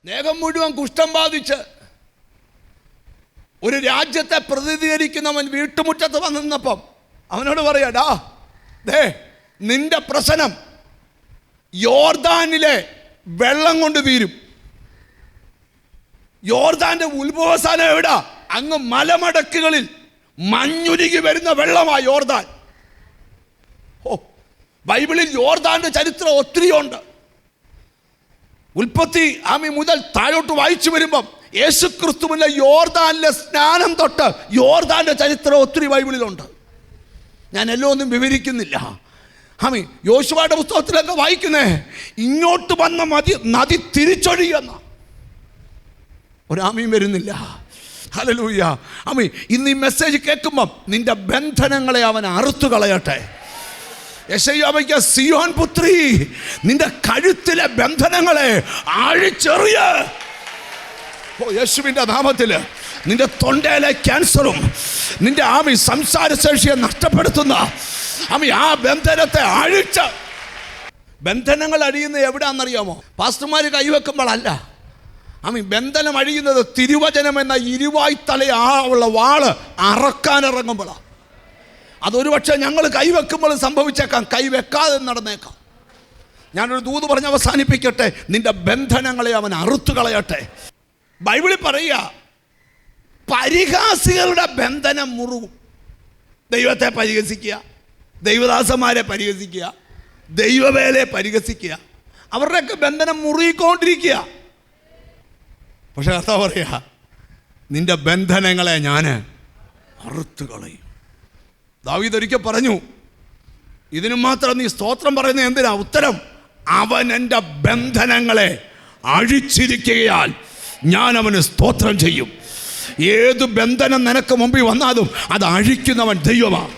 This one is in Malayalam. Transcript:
ദേഹം മുഴുവൻ കുഷ്ഠം ബാധിച്ച് ഒരു രാജ്യത്തെ പ്രതിനിധീകരിക്കുന്നവൻ വീട്ടുമുറ്റത്ത് വന്നിരുന്നപ്പം അവനോട് പറയാടാ, ദേ നിന്റെ പ്രശ്നം യോർദാനിലെ വെള്ളം കൊണ്ട് തീരും. യോർദാന്റെ ഉത്ഭവസ്ഥാനം എവിടാ? അങ്ങ് മലമടക്കുകളിൽ മഞ്ഞുരുകി വരുന്ന വെള്ളമാ യോർദാൻ. ബൈബിളിൽ യോർദാന്റെ ചരിത്രം ഒത്തിരിയുണ്ട്. ഉൽപ്പത്തി മുതൽ താഴോട്ട് വായിച്ചു വരുമ്പം യേശുക്രിസ്തുവിന്റെ യോർദാനിലെ സ്നാനം തൊട്ട് യോർദാന്റെ ചരിത്രം ഒത്തിരി ബൈബിളിലുണ്ട്. ഞാൻ എല്ലാം ഒന്നും വിവരിക്കുന്നില്ല. യോശുവയുടെ പുസ്തകത്തിലൊക്കെ വായിക്കുന്നേ, ഇങ്ങോട്ട് വന്ന നദി തിരിച്ചൊഴിയുന്ന ഒരാമയും വരുന്നില്ല. ഹല്ലേലൂയ. ഇന്ന് ഈ മെസ്സേജ് കേൾക്കുമ്പം നിന്റെ ബന്ധനങ്ങളെ അവൻ അറുത്തു കളയട്ടെ. യെശയ്യാവയ്ക്ക്, സിയോൻ പുത്രി, നിന്റെ കഴുത്തിലെ ബന്ധനങ്ങളെ അഴിച്ചെറിയ. യേശുവിൻ്റെ നാമത്തില് നിന്റെ തൊണ്ടയിലെ ക്യാൻസറും നിന്റെ സംസാരശേഷിയെ നഷ്ടപ്പെടുത്തുന്ന ആ ബന്ധനത്തെ അഴിച്ച. ബന്ധനങ്ങൾ അഴിയുന്നത് എവിടാന്നറിയാമോ? പാസ്റ്റർമാർ കൈവെക്കുമ്പോഴല്ല. ബന്ധനം അഴിയുന്നത് തിരുവചനം എന്ന ഇരുവായ്ത്തലയുള്ള വാള് അറക്കാനിറങ്ങുമ്പോഴാണ്. അതൊരു പക്ഷേ ഞങ്ങൾ കൈവെക്കുമ്പോൾ സംഭവിച്ചേക്കാം, കൈവെക്കാതെ നടന്നേക്കാം. ഞാനൊരു ദൂത് പറഞ്ഞ് അവസാനിപ്പിക്കട്ടെ. നിന്റെ ബന്ധനങ്ങളെ അവൻ അറുത്തു കളയട്ടെ. ബൈബിളിൽ പറയുക, പരിഹാസികളുടെ ബന്ധനം മുറുകും. ദൈവത്തെ പരിഹസിക്കുക, ദൈവദാസന്മാരെ പരിഹസിക്കുക, ദൈവവേലയെ പരിഹസിക്കുക, അവരുടെയൊക്കെ ബന്ധനം മുറുകിക്കൊണ്ടിരിക്കുക. പക്ഷെ എന്താ പറയുക? നിന്റെ ബന്ധനങ്ങളെ ഞാൻ അറുത്തു കളയും. ദാവീദ് ഒരിക്കൽ പറഞ്ഞു, ഇതിനു മാത്രം നീ സ്തോത്രം പറയുന്നത് എന്തിനാ? ഉത്തരം, അവൻ എൻ്റെ ബന്ധനങ്ങളെ അഴിച്ചിരിക്കുകയാൽ ഞാൻ അവന് സ്തോത്രം ചെയ്യും. ഏത് ബന്ധനം നിനക്ക് മുമ്പിൽ വന്നാലും അത് അഴിക്കുന്നവൻ ദൈവമാണ്.